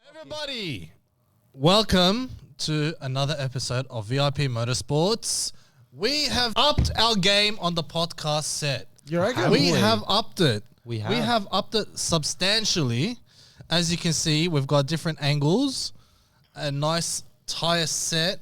Everybody, welcome to another episode of VIP Motorsports. We have upped our game on the podcast set. You reckon? We have upped it. We have. We have upped it substantially. As you can see, we've got different angles, a nice tire set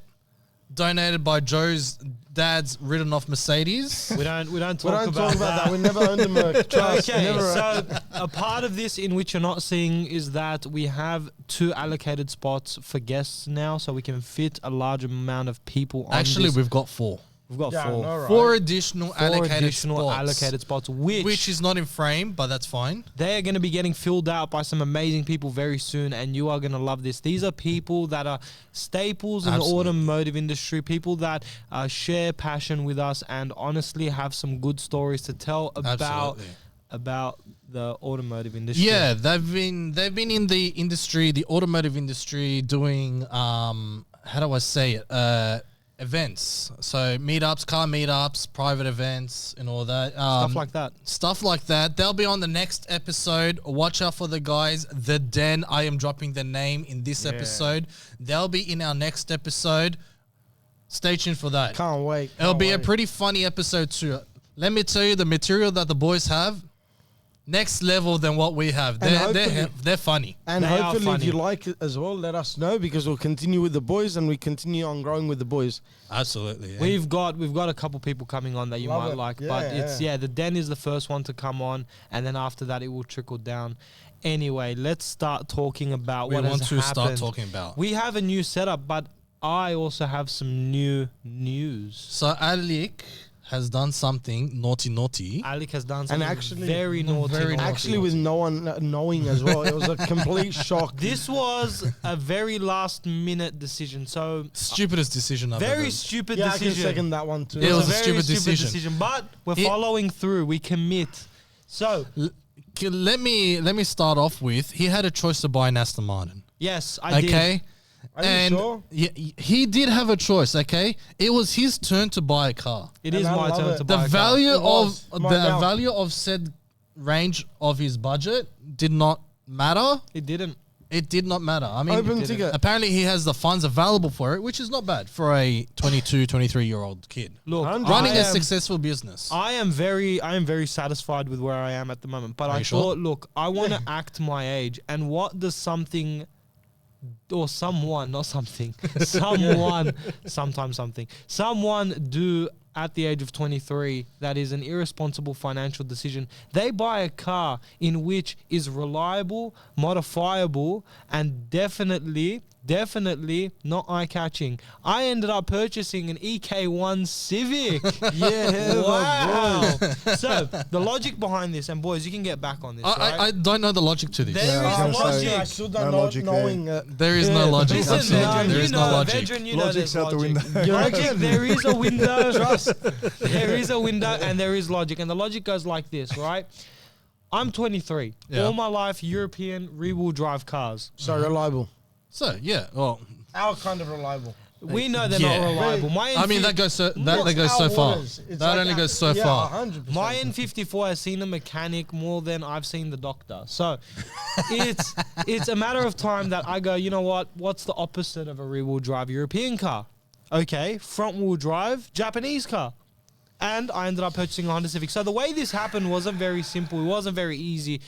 donated by Joe's dad's ridden off Mercedes. We don't talk We don't about talk about that. We never owned them. Okay, so a part of this in which you're not seeing is that we have 2 allocated spots for guests now, so we can fit a large amount of people on Actually, this. we've got 4. We've got Yeah, 4. no, right. 4 additional Four allocated additional spots. allocated spots, which Which is not in frame, but that's fine. they are going to be getting filled out by some amazing people very soon, and you are going to love this. These are people that are staples in Absolutely. the automotive industry, people that share passion with us and honestly have some good stories to tell Absolutely. about the automotive industry. Yeah, they've been in the industry, the automotive industry, doing how do I say it? Events. So meetups, car meetups, private events, and all that. Stuff like that. Stuff like that. They'll be on the next episode. Watch out for the guys. The Den. I am dropping the name in this episode. They'll be in our next episode. Stay tuned for that. Can't wait. It'll be a pretty funny episode too. Let me tell you, the material that the boys have, next level than what we have. And They're funny. And They are hopefully, if funny. you like it as well, let us know because we'll continue with the boys and we continue on growing with the boys. Absolutely. Yeah. We've got a couple people coming on that you Love might it. like, Yeah, but it's yeah. the Den is the first one to come on, and then after that it will trickle down. Anyway, let's start talking about we what want has to happened. start talking about. We have a new setup, but I also have some new news. So Alec has done something naughty. Alec has done something actually- very naughty. very naughty. Actually, with no one knowing as well, it was a complete shock. This was a very last minute decision. So Stupidest decision I've very ever. stupid Yeah, I can decision. second that one too. It was a very stupid decision. but we're It- following through. We commit. So Let me start off with, he had a choice to buy an Aston Martin. yes, I did. Okay? Are you And sure? he did have a choice, okay? It was his turn to buy a car. It And is I my love turn it. to The buy a car. value It of was the mine now. value of said range of his budget did not matter. It didn't. It did not matter. I mean, Open ticket. apparently he has the funds available for it, which is not bad for a 22, 23-year-old kid. Look, Running I a am- successful business. I am very satisfied with where I am at the moment. But Are I you sure? thought, look, I want to act my age. And what does something, or someone, not something, someone, sometimes something, someone do at the age of 23 that is an irresponsible financial decision? They buy a car in which is reliable, modifiable, and definitely not eye-catching. I ended up purchasing an EK1 Civic. Yeah, Wow. So the logic behind this, and boys, you can get back on this, right? I don't know the logic to this. There I is was gonna say, logic. I still don't no know logic there. knowing There is no logic. Listen, Absolutely. veteran, There you is know, no logic. veteran, you know Logic's there's out the logic. window. Logic, there is a window. There is a window and there is logic. And the logic goes like this, right? I'm 23. Yeah. All my life, European rear-wheel drive cars. So reliable. So, yeah. Well, Our kind of reliable. We know they're Yeah. not reliable. My I mean, N50 that goes so Our far. waters. It's That like only goes so yeah, far. 100%. My N54 has seen a mechanic more than I've seen the doctor. So it's a matter of time that I go, you know what? What's the opposite of a rear-wheel drive European car? Okay, front-wheel drive Japanese car. And I ended up purchasing a Honda Civic. So the way this happened wasn't very simple. It wasn't very easy.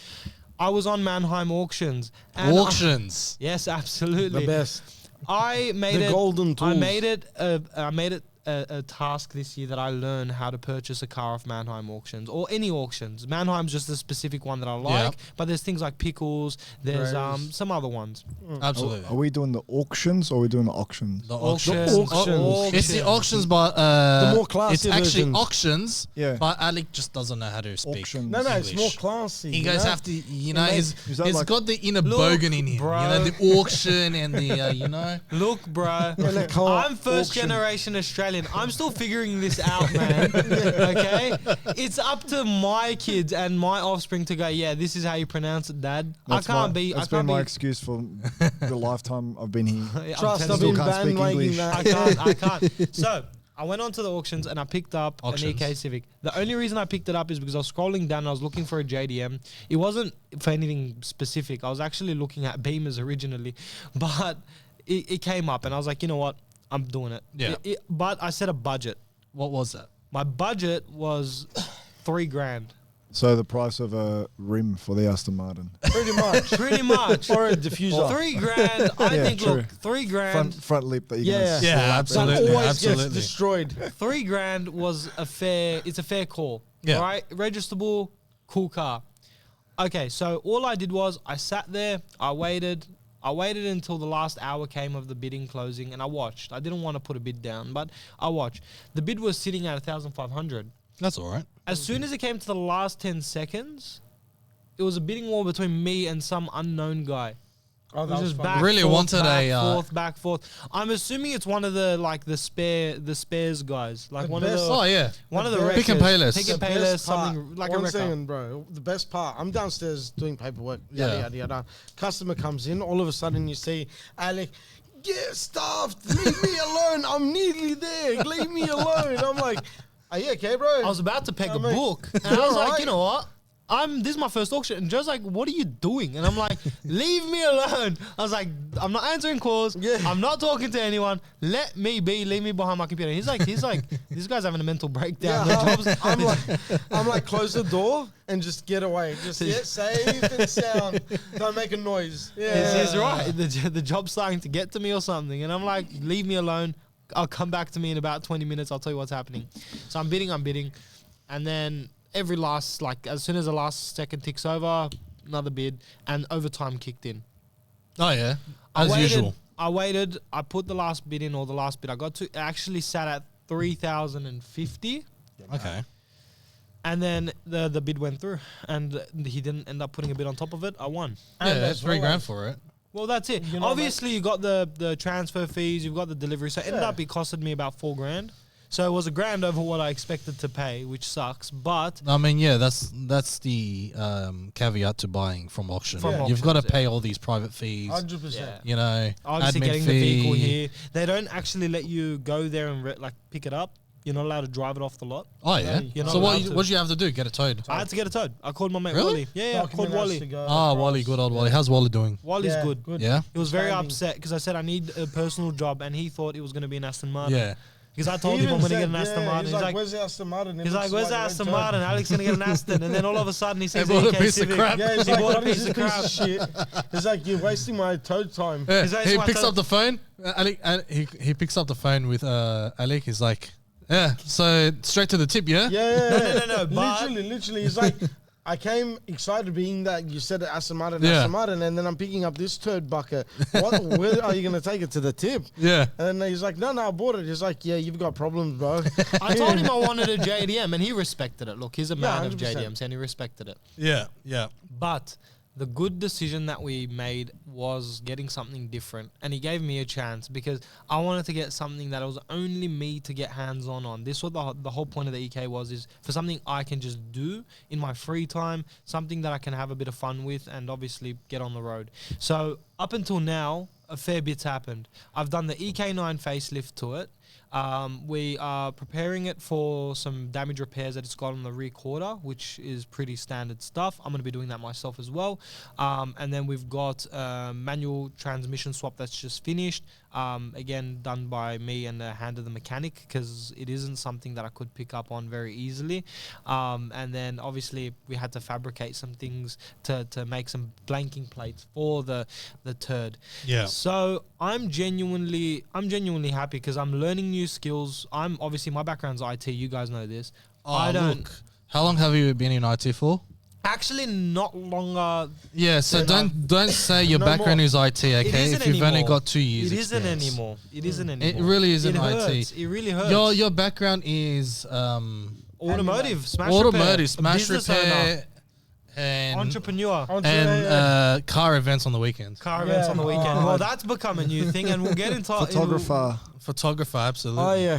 I was on Mannheim auctions. And Auctions. yes, absolutely. the best. I made The it. golden I tools. made it. I made it a task this year that I learned how to purchase a car off Mannheim auctions or any auctions. Mannheim's just a specific one that I like, but there's things like Pickles. There's Graves. some other ones. Absolutely. Are we doing the auctions or are we doing the auctions? The Auctions. auctions. It's the auctions, but The more classy it's actually versions. auctions. Yeah. But Alec just doesn't know how to speak. Auctions. No, it's more English. classy. He you goes know? have to, you know, makes- he's Is that like- got the inner Look, bogan in him. bro. You know, the auction and the, you know. Look, bro. they call it I'm first auction. generation Australian. I'm still figuring this out, man. Okay? It's up to my kids and my offspring to go, yeah, this is how you pronounce it, Dad. That's I can't be. That's I can't been my be. excuse for the lifetime I've been here. I'm Trust, telling I've you. been Still can't speak bandwagoning English. that. I can't. So I went onto the auctions and I picked up Auctions. an EK Civic. The only reason I picked it up is because I was scrolling down and I was looking for a JDM. It wasn't for anything specific. I was actually looking at Beamers originally, but it came up and I was like, you know what? I'm doing it. Yeah. But I set a budget. What was that? My budget was $3,000. So the price of a rim for the Aston Martin. Pretty much. Pretty much. Or a diffuser. $3,000. I Yeah, think, true. look, $3,000. Front lip that you Yeah. can Yeah, slap That absolutely. always Absolutely. gets destroyed. $3,000 was it's a fair call. Yeah. Right? Registerable, cool car. Okay, so all I did was I sat there, I waited until the last hour came of the bidding closing and I watched. I didn't want to put a bid down, but I watched. The bid was sitting at 1,500. That's all right. As soon as it came to the last 10 seconds, it was a bidding war between me and some unknown guy. Oh, It was just funny. back, Really forth, wanted back, a, forth, back, forth. I'm assuming it's one of the the spares guys, like The one best- of the Oh yeah. one of the Pick and wreckers. pay list. Pick and The pay best list, part- something like a one wrecker. second, bro. The best part, I'm downstairs doing paperwork. Yada, Yeah. yada, yada. Customer comes in. All of a sudden, you see Alec, get stuffed. Leave me alone. I'm nearly there. Leave me alone. I'm like, are you okay, bro? I was about to peg I a mean, book, and I was like, alright. you know what? This is my first auction, and Joe's like, "What are you doing?" And I'm like, "Leave me alone." I was like, "I'm not answering calls. Yeah. I'm not talking to anyone. Let me be. Leave me behind my computer." He's like, "This guy's having a mental breakdown." Yeah, The job's- I'm like, close the door and just get away. Just get safe and sound. Don't make a noise. Yeah, He's right. The job's starting to get to me or something, and I'm like, "Leave me alone. I'll come back to me in about 20 minutes. I'll tell you what's happening." So I'm bidding, and then as soon as the last second ticks over, another bid, and overtime kicked in. Oh yeah. I As waited, usual. I waited. I put the last bid in, or the last bid I got to. It actually sat at 3,050, Okay. and then the bid went through, and he didn't end up putting a bid on top of it. I won. Yeah, And that's as well $3,000 as- for it. Well, that's it. You know, Obviously, you got the transfer fees, you've got the delivery, so it ended Yeah. up it costed me about $4,000. So it was $1,000 over what I expected to pay, which sucks. But I mean, yeah, that's the caveat to buying from auction. From You've got to auctions, pay all these private fees. 100%. You know, obviously admin getting fee. the vehicle here, they don't actually let you go there and pick it up. You're not allowed to drive it off the lot. Oh yeah. You're not So allowed to. what did you have to do? Get it towed? I had to get it towed. I called my mate Really? Wally. Yeah, I called Document has to Wally. go Ah, across. Wally, good old Wally. How's Wally doing? Wally's Yeah, good. Yeah. He was very Standing. upset because I said I need a personal job, and he thought it was going to be an Aston Martin. Yeah. Because I He told him even I'm going to said, get an Aston yeah, Martin. He's like, where's the Aston Martin? It He's looks like, where's the a red Aston turd. Martin? Alec's going to get an Aston. And then all of a sudden he sees bought a EK piece of Civic. crap. Yeah, he's He like, bought a what is piece this of piece crap. of shit? He's like, you're wasting my toad time. Yeah, He's like, he "It's picks my up the phone. He picks up the phone with Alec. He's like, yeah, so straight to the tip, yeah? Yeah. No, but- Literally. He's like, I came excited being that you said Aston Martin, Yeah. Aston Martin, and then I'm picking up this turd bucket. Where are you going to take it to the tip? Yeah. And then he's like, no, I bought it. He's like, yeah, you've got problems, bro. I told him I wanted a JDM and he respected it. Look, he's a man of 100%. JDMs and he respected it. Yeah. Yeah. But the good decision that we made was getting something different. And he gave me a chance because I wanted to get something that it was only me to get hands on. This was the whole point of the EK is for something I can just do in my free time, something that I can have a bit of fun with and obviously get on the road. So up until now, a fair bit's happened. I've done the EK9 facelift to it. We are preparing it for some damage repairs that it's got on the rear quarter, which is pretty standard stuff. I'm going to be doing that myself as well. And then we've got manual transmission swap that's just finished. Again, done by me and a hand of the mechanic because it isn't something that I could pick up on very easily. And then obviously we had to fabricate some things to make some blanking plates for the turd. Yeah. So I'm genuinely happy because I'm learning new skills. I'm obviously my background's IT. You guys know this. I don't Look, how long have you been in IT for? actually not longer. Yeah, so Then don't say your No background more. is IT, okay? isn't If you've only anymore. got 2 years. It isn't experience. anymore. It isn't It anymore. really isn't It IT. hurts. It really hurts. Your background is automotive, smash automotive, repair, smash business repair, owner, and entrepreneur. car events on the weekends. Car events on the weekend. Oh. Well, that's become a new thing, and we'll get into Photographer. Photographer, absolutely. Oh, yeah.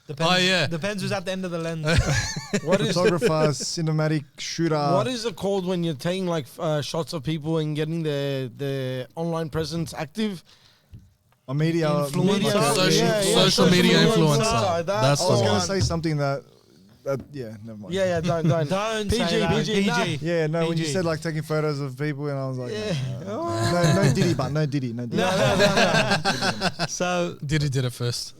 Depends, Oh, yeah. Depends who's at the end of the lens. What is Photographer, cinematic shooter. What is it called when you're taking like shots of people and getting their online presence active? A media Influencer. Social media influencer. That- That's I the was one. gonna say something that yeah, never mind. Yeah, don't. Don't PG, say that. PG, nah. PG. Yeah, no, when you PG. said like taking photos of people, and I was like, Yeah. no Diddy, but no Diddy, no Diddy. So Diddy did it first.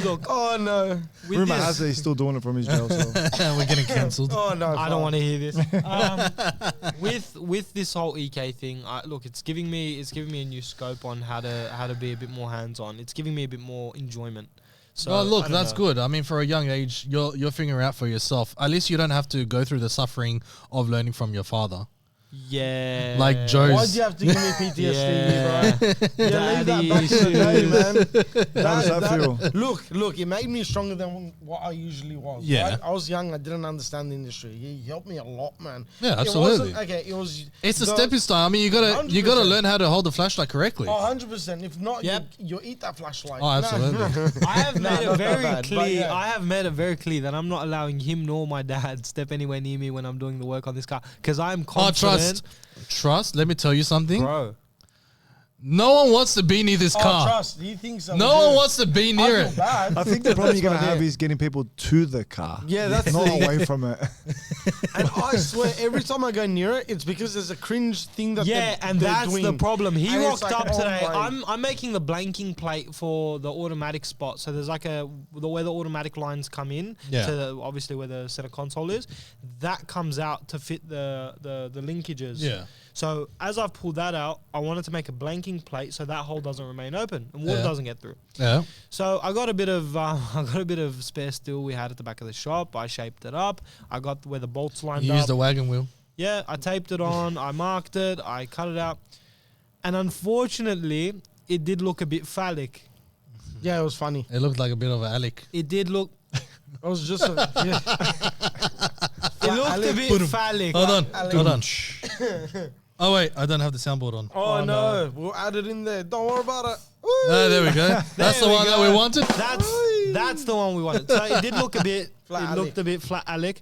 look, Oh no. with Rumor this, has it he's still doing it from his jail cell. We're getting cancelled. Oh no. I don't want to hear this. With this whole EK thing, look, it's giving me a new scope on how to be a bit more hands on. It's giving me a bit more enjoyment. So Well, look, I don't that's know. good. I mean, for a young age, you're figuring out for yourself. At least you don't have to go through the suffering of learning from your father. Yeah. Like Joe's. Why'd you have to give me PTSD, bro? Yeah, leave that Daddy back to the day, man. How does that feel? Look, it made me stronger than what I usually was. Yeah. Right? I was young, I didn't understand the industry. He helped me a lot, man. Yeah, It absolutely. wasn't- Okay, it was. It's a the- stepping stone. I mean, you gotta 100%. learn how to hold the flashlight correctly. Oh, 100%. If not, Yep. you eat that flashlight. Oh, absolutely. I have Nah, made it not that very bad, but clear. yeah. I have made it very clear that I'm not allowing him nor my dad step anywhere near me when I'm doing the work on this car because I'm Oh, confident. trust. Let me tell you something. Bro. No one wants to be near this Oh, car. trust. He thinks I'm No one wants to be near I it. feel bad. I think the problem you're gonna That's have what it is getting people to the car. Yeah, that's not the- away from it. And I swear, every time I go near it, it's because there's a cringe thing that Yeah, and that's doing. the problem. He And it's rocked like, up oh today. my- I'm making the blanking plate for the automatic spot. So there's like where the automatic lines come in Yeah. to obviously where the center console is. That comes out to fit the linkages. Yeah. So as I've pulled that out, I wanted to make a blanking plate so that hole doesn't remain open and water Yeah. doesn't get through. Yeah. So I got a bit of spare steel we had at the back of the shop. I shaped it up. I got where the bolts lined You up. use the wagon wheel. Yeah, I taped it on, I marked it, I cut it out. And unfortunately, it did look a bit phallic. Yeah, it was funny. It looked like a bit of an Alec. It did look... It was just. Yeah. It looked a bit phallic. Hold on. Alec. Hold on. Oh, wait. I don't have the soundboard on. Oh, no, we'll add it in there. Don't worry about it. Ah, there we go. That's the we one that go. we wanted. That's the one we wanted. So it did look a bit... Flat it Alec. looked a bit flat Alec.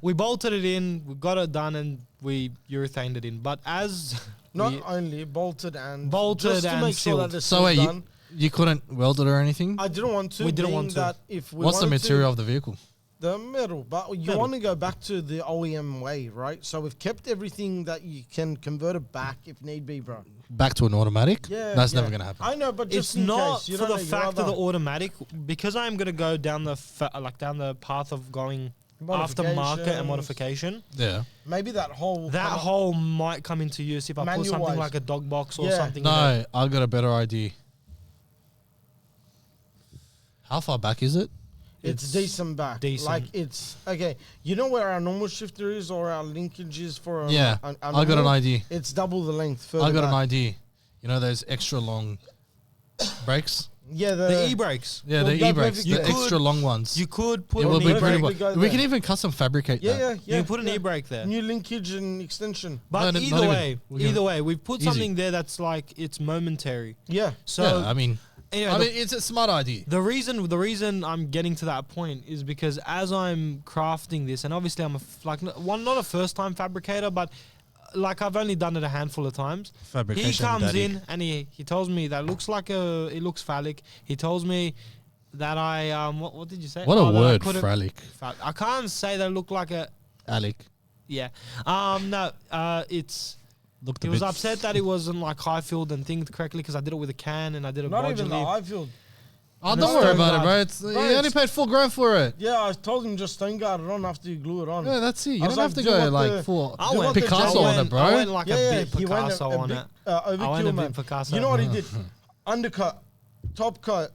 We bolted it in, we got it done, and we urethaned it in. But as... Not we- only bolted Bolted just to and make sure that sealed. the So seal's wait, done. you couldn't weld it or anything? I didn't want to. We didn't being want to. That if we What's the wanted to- material of the vehicle? The metal, but you Metal. want to go back to the OEM way, right? So we've kept everything that you can convert it back if need be, bro. Back to an automatic? Yeah, That's yeah. never going to happen. I know, but It's just in not case, you for don't the know, fact of the other automatic because I'm going to go down down the path of going aftermarket and modification. Yeah. maybe that whole That hole might come into use if I put Manual something wise. like a dog box or Yeah. something. in it. No, I got a better idea. How far back is it? It's decent back. decent. Like it's okay. You know where our normal shifter is or our linkage is for? Yeah, I got an normal? idea. It's double the length. I further got an back. idea. You know those extra long brakes? Yeah, The e-brakes. Yeah, Well, the that e-brakes, perfectly- the You extra could- long ones. You could put It will an be e-brake. pretty perfectly well. go We there. can even custom fabricate Yeah, that. yeah, yeah. You can put an yeah. e-brake there. New linkage and extension. But No, not either even. way, We can- either way, we've put Easy. something there that's like it's momentary. Yeah. So Yeah, I mean, anyway, it's a smart idea. the reason I'm getting to that point is because as I'm crafting this, and obviously I'm not a first time fabricator, but like I've only done it a handful of times. He comes in and he tells me that it looks phallic. He tells me that I what did you say? What a that I word, couldn't- phallic. I can't say that it looked like a Alec. yeah. No, it's. Looked He a was bit upset that it wasn't like high filled and thinged correctly because I did it with a can and I did it Not even the bodily. high field. Oh, No, don't worry stone about it, guard. bro. It's, you Bro, only it's- paid $4,000 for it. Yeah, I told him just stone guard it on after you glue it on. Yeah, that's it. You I don't was have like, to do go what like the- full I went Picasso I on went- it, bro. I went like a bit he went Picasso a on bit, it. overkill, I went a man. bit Picasso. You know what he did? Undercut, top coat,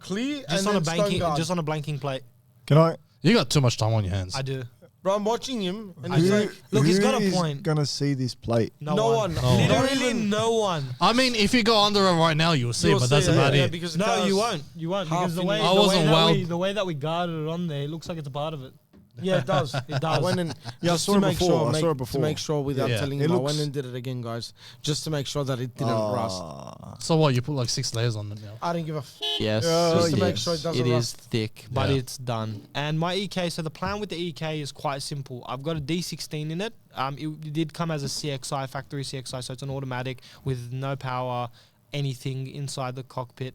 clear, Just and on a then stone guard. just on a blanking plate. Can I? You got too much time on your hands. I do. Bro, I'm watching him, and I he's do. like, Look, he's who got a is point. gonna see this plate? No one. No one. Literally no one. I mean, if you go under it right now, you'll see, You'll but see that's it, about yeah, it. because the No, car's- you won't. You won't half because the in way it. I wasn't wild. the way that we guarded it on there, it looks like it's a part of it. Yeah, it does. It I does. went and Yeah, I just saw to it make before. sure, I saw it to before. make sure without Yeah. telling It him, I looks- went and did it again, guys, just to make sure that it didn't rust. So what? You put like 6 layers on it now. I didn't give a Yes. just to make yes. sure it doesn't It is rust. thick, but Yeah. it's done. And my EK, so the plan with the EK is quite simple. I've got a D16 in it. It did come as a CXI, factory CXI, so it's an automatic with no power, anything inside the cockpit.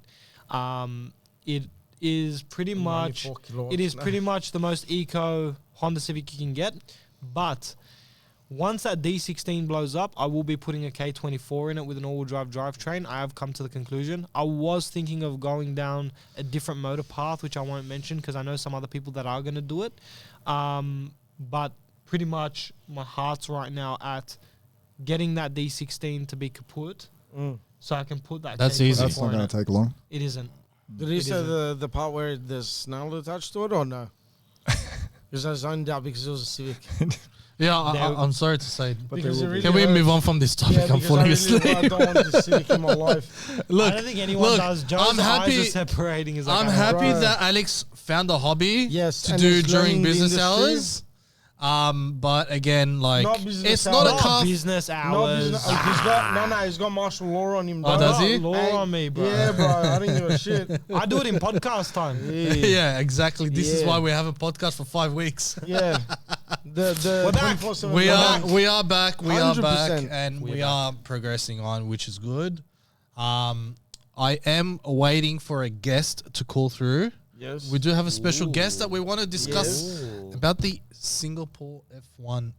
It is pretty much 94 kilowatts. it is No. pretty much the most eco Honda Civic you can get. But once that D16 blows up, I will be putting a K24 in it with an all-wheel drive drivetrain. I have come to the conclusion. I was thinking of going down a different motor path, which I won't mention because I know some other people that are going to do it. But pretty much my heart's right now at getting that D16 to be kaput, so I can put that. That's K24 easy. That's not in going it. to take long. It isn't. Did he It say isn't. the part where there's snail attached to it or no? Because I was zoned out because it was a Civic. Yeah, Now- I'm sorry to say. But Because there it will be. really Can we hurts. move on from this topic? I'm because falling I asleep. I don't want the Civic in my life. Look, I don't think anyone look, does. Joe's I'm happy- eyes are separating. He's like, I'm "I happy Right. that Alex found a hobby Yes, to and do he's during learning the business industry. hours. But again, like Not business it's not a hours. car. business No, hours. he's got martial law on him. Oh, bro. does he? Law Hey, on me, bro. Yeah, bro. I didn't give a shit. I do it in podcast time. Yeah, exactly. This is Yeah. why we have a podcast for 5 weeks. Yeah. The We're back. 24/7 We we're are back. we are back. We are back, 100%. and We we are are progressing on, which is good. I am waiting for a guest to call through. Yes. We do have a special guest that we want to discuss Yes. about the Singapore F1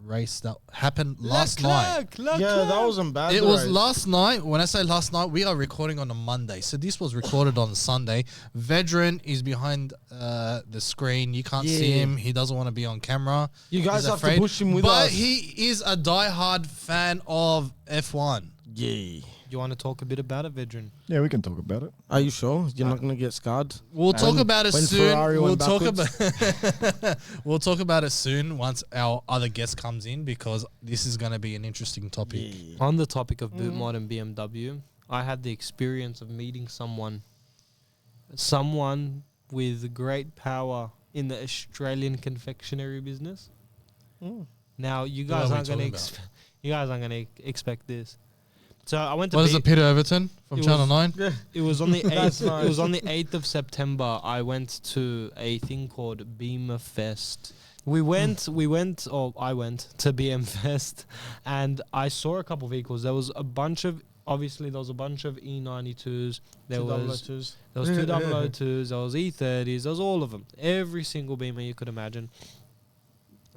race that happened last night. Yeah, that wasn't bad. It the was race. last night. When I say last night, we are recording on a Monday. So this was recorded on Sunday. Vedran is behind the screen. You can't see Yeah. him. He doesn't want to be on camera. You guys He's have afraid. to push him with but us. he is a diehard fan of F1. Yeah. You want to talk a bit about it, Vedran? Yeah, we can talk about it. Are you sure you're not gonna get scarred? We'll talk When- about it when soon. Ferrari We'll went talk backwards. about we'll talk about it soon once our other guest comes in because this is going to be an interesting topic. On the topic of boot mod and BMW, I had the experience of meeting someone with great power in the Australian confectionery business. Now, you What guys are we aren't going talking to expect this. So I went to What is Be- it, Peter Overton from It Channel was- 9? It was on the That's 8th. nice. It was on the 8th of September. I went to a thing called Beamer Fest. I went to BM Fest, and I saw a couple vehicles. There was a bunch of E92s. There was 200s. two 002s. There was E30s. There was all of them. Every single Beamer you could imagine.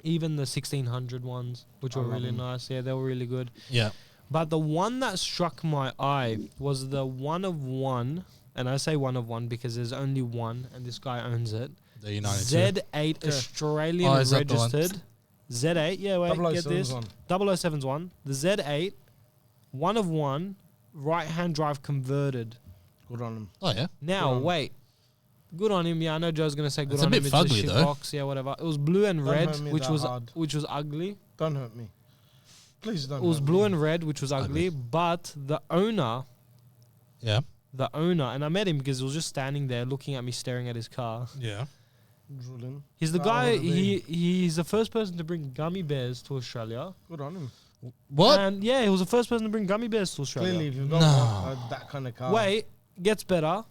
Even the 1600 ones, which I were love really them. nice. Yeah, they were really good. Yeah. But the one that struck my eye was the one of one, and I say one of one because there's only one, and this guy owns it. The United Z8 Okay. Australian Oh, is that the one? registered. Z8, yeah, wait, get 007's this. one. 007's one. The Z8, one of one, right-hand drive converted. Good on him. Oh, yeah. Now, Good on him. wait. Good on him. Yeah, I know Joe's gonna say good It's a on bit him. fugly, it's a shit though. box, yeah, whatever. It was blue and Don't red, hurt me which that was hard. ugly. Don't hurt me. Please don't. It was hurt blue me. and red, which was ugly. But the owner, Yeah. and I met him because he was just standing there looking at me, staring at his car. Yeah. Drooling. He's the I guy. wanna be. He's the first person to bring gummy bears to Australia. Good on him. What? And yeah, he was the first person to bring gummy bears to Australia. Clearly, if you've got No. that kind of car. Wait, gets better.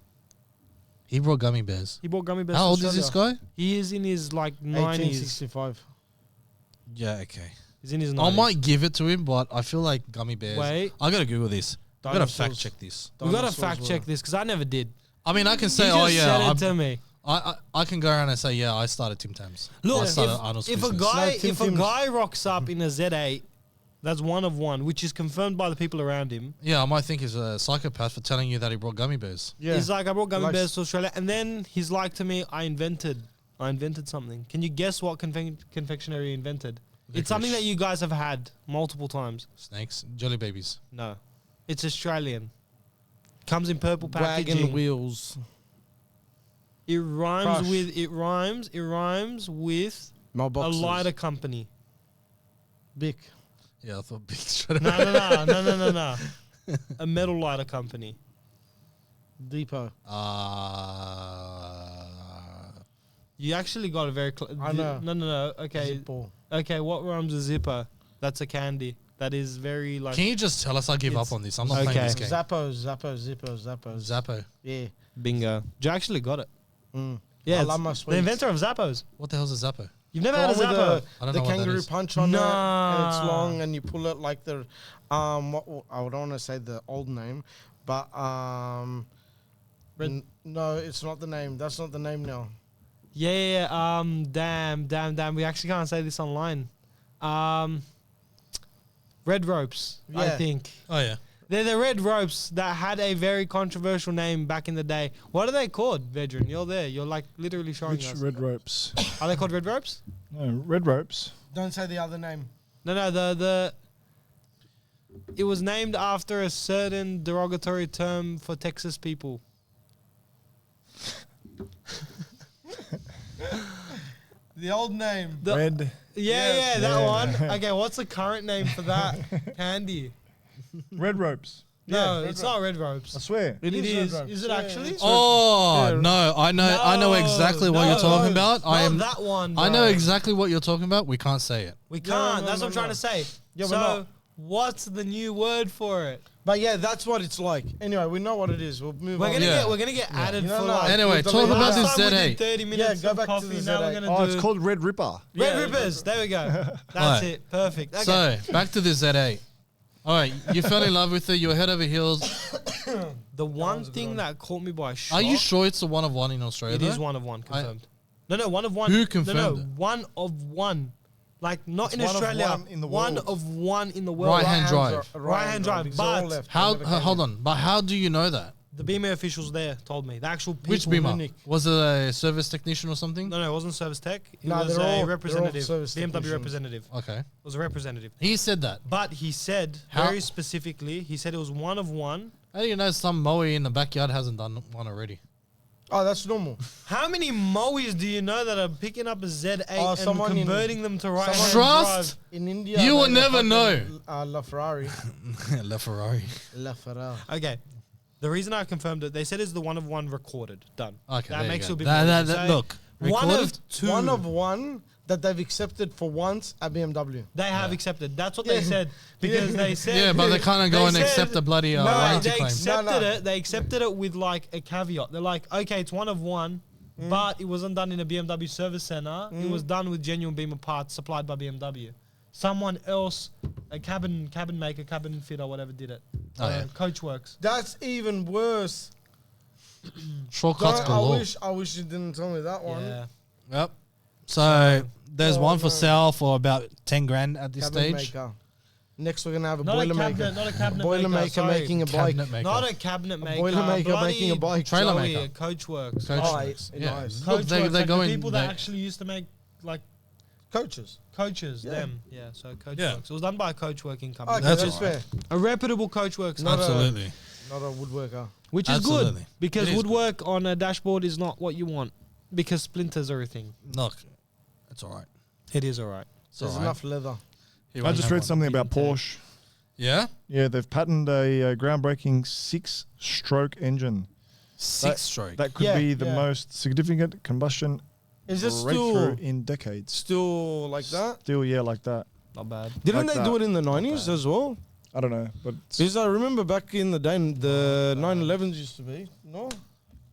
He brought gummy bears. He bought gummy bears. How to old is Australia. this guy? He is in his like 90s. 1865. Yeah, okay. He's in his 90s. I might give it to him, but I feel like gummy bears. Wait. I gotta Google this. I gotta Dinosaurs. fact check this. We gotta Dinosaurs fact were- check this because I never did. I mean, I can say, he oh just yeah, said it to me. I can go around and say, yeah, I started Tim Tams. Look, I started Arnold's if a business. guy Like Tim if a Tim's. guy rocks up in a Z8, that's one of one, which is confirmed by the people around him. Yeah, I might think he's a psychopath for telling you that he brought gummy bears. Yeah. He's like, I brought gummy Likes- bears to Australia, and then he's like to me, I invented something. Can you guess what confectionery he invented? It's something that you guys have had multiple times. Snakes, jelly babies. No, it's Australian. Comes in purple Wagon packaging. wheels. It rhymes Crush. with it rhymes with a Mailboxes. lighter company. Bic. Yeah, I thought big straight No, away. no. A metal lighter company. Depot. You actually got a very I know. No. Okay. Zippo. Okay, what rhymes with zipper? That's a candy. That is very like Can you just tell us? I give up on this. I'm not playing Okay. this game. Zappo, Zippo. Zappo. Yeah. bingo. You actually got it. Mm. Yeah, I it's love my the sweets. inventor of Zappos. What the hell's a Zappo? You've never The had a one with Zappo? I don't the know what that kangaroo is. punch on it, and it's Nah. long, and you pull it like the I don't want to say the old name, but no, it's not the name. That's not the name now. Yeah. Damn. We actually can't say this online. Red ropes. I Yeah. think. Oh yeah. They're the red ropes that had a very controversial name back in the day. What are they called, Vedran? You're there. You're like literally showing Which us. red ropes? Are they called red ropes? No, red ropes. Don't say the other name. No. The it was named after a certain derogatory term for Texas people. The old name. Red. Yeah, that Yeah. one. Okay, what's the current name for that candy? Red ropes. No, Red it's Rope. not red ropes. I swear. It is is. red ropes. Is it Yeah, actually? it's Oh Yeah. no, I know exactly what you're talking about. I am. that one. I know bro. exactly what you're talking about. We can't say it. We No, can't. no, That's no, what I'm trying no. to say. Yeah, but so, no. what's the new word for it? But yeah, that's what it's like. Anyway, we know what it is. We'll move We're on. gonna Yeah. get. We're gonna get added You know, for no, like. Anyway, we'll talk delete about that. this Last time we Z8. did 30 minutes go of back to coffee. the Now we're Z8. gonna Oh, do it's called Red Ripper. Red Yeah, Rippers. There we go. That's Alright. it. Perfect. Okay. So back to the Z8. All right, you fell in love with it. You're head over heels. the one was a good thing one. that caught me by shock. Are you sure it's a one of one in Australia? It is though? one of one confirmed. No, one of one. Who confirmed No, it? one of one. Like not It's in one of Australia. one in the One world. of one in the world. Right-hand drive. Right-hand drive, because they're all but left. How? They never came Hold in. on, but how do you know that? The BMA officials there told me. The actual people. Which Beamer? Munich. Was it a service technician or something? No, it wasn't service tech. It No, was they're all- a they're all representative. service BMW technicians. representative. Okay. It was a representative. He said that. But he said How- very specifically, he said it was one of one. How do you know some moe in the backyard hasn't done one already? Oh, that's normal. How many Moes do you know that are picking up a Z8 Oh, and someone in- converting them to right hand Trust. In India, You will they never fucking, know. La Ferrari. La Ferrari. La Ferrari. Okay. The reason I confirmed it, they said it's the one of one recorded. Done. Okay, That there makes you it a go. bit more That- easy. that- So look, one recorded? of two. One of one that they've accepted for once at BMW. They have accepted. That's what they Yeah. said because they said. Yeah, but they can't go They and said- accept the bloody No, warranty they claim. accepted No. it. They accepted it with like a caveat. They're like, okay, it's one of one, but it wasn't done in a BMW service center. It was done with genuine Beamer parts supplied by BMW. Someone else, a cabin maker, cabin fitter, whatever, did it. Oh, yeah. Coachworks. That's even worse. Shortcuts I galore. wish you didn't tell me that one. Yeah. Yep. So there's Oh, one for no. sale for about 10 grand at this Cabinet stage. maker. Next, we're gonna have a Not boiler a cabinet, maker. not a cabinet Boiler maker, maker sorry. making a bike. Cabinet maker. Not a cabinet maker. boiler maker bloody making a bike. Trailer Joey maker. at Coachworks. Coach Oh, works. nice. Yeah. Nice. Look, they Coachworks, like go the in. people that they- actually used to make like Coaches. coaches. Yeah. Them. Yeah. So Coachworks. Yeah. It was done by a coachworking company. Okay, That's that's, alright. fair. A reputable Coachworks. Not a- Absolutely. Not a woodworker. Which is good Absolutely. because It is woodwork on a dashboard is not what you want because splinters everything. Look, it's all right. It is alright. It's There's all right. enough leather. He I won't just have read one. something about You can Porsche. Yeah? Yeah, they've patented a groundbreaking 6-stroke engine. Six stroke. That could Yeah, be the yeah. most significant combustion Is it breakthrough still in decades. like that? Still, yeah, like that. Not bad. Didn't Like they that. do it in the 90s as well? I don't know, but Because I remember back in the day, the 911s used to be. No?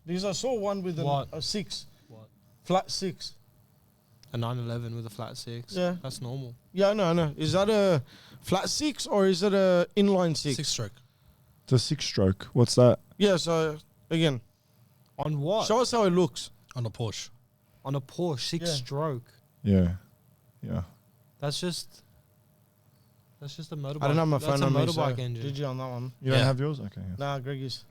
Because I saw one with What? a 6. What? Flat 6. A 911 with a flat 6. Yeah. That's normal. Yeah, I know. Is that a flat 6 or is it a inline 6? Six stroke. it's a 6-stroke. What's that? Yeah, so again, On what? show us how it looks. On a Porsche. On a Porsche 6 Yeah. stroke. Yeah, yeah. That's just a motorbike. I don't have my That's phone a on me. So motorbike engine. did you on that one? You Yeah. don't have yours? Okay. Yeah. Nah, Greggy's.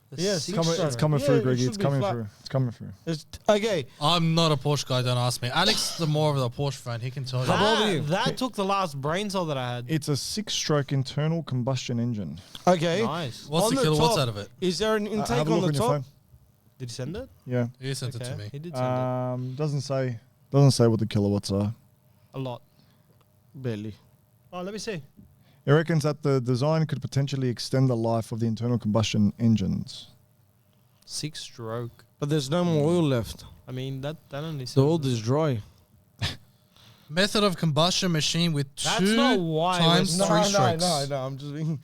The Yeah, six six stroke. It's coming Yeah, through, it Greggy. should It's be coming flat. through. It's coming through. It's, okay. I'm not a Porsche guy, don't ask me. Alex, the more of the Porsche fan, he can tell you. How old are you? That took the last brain cell that I had. It's a 6-stroke internal combustion engine. Okay. Nice. What's On the the kilowatts top, out of it? Is there an Have intake a on look the on your top? phone. Did he send it? Yeah. He sent it to me. He did send it. Doesn't say what the kilowatts are. A lot. Barely. Oh, let me see. It reckons that the design could potentially extend the life of the internal combustion engines. 6 stroke. But there's no more oil left. I mean, that only The old says- is dry. Method of combustion machine with That's two not why times we're- three strokes. I'm just being.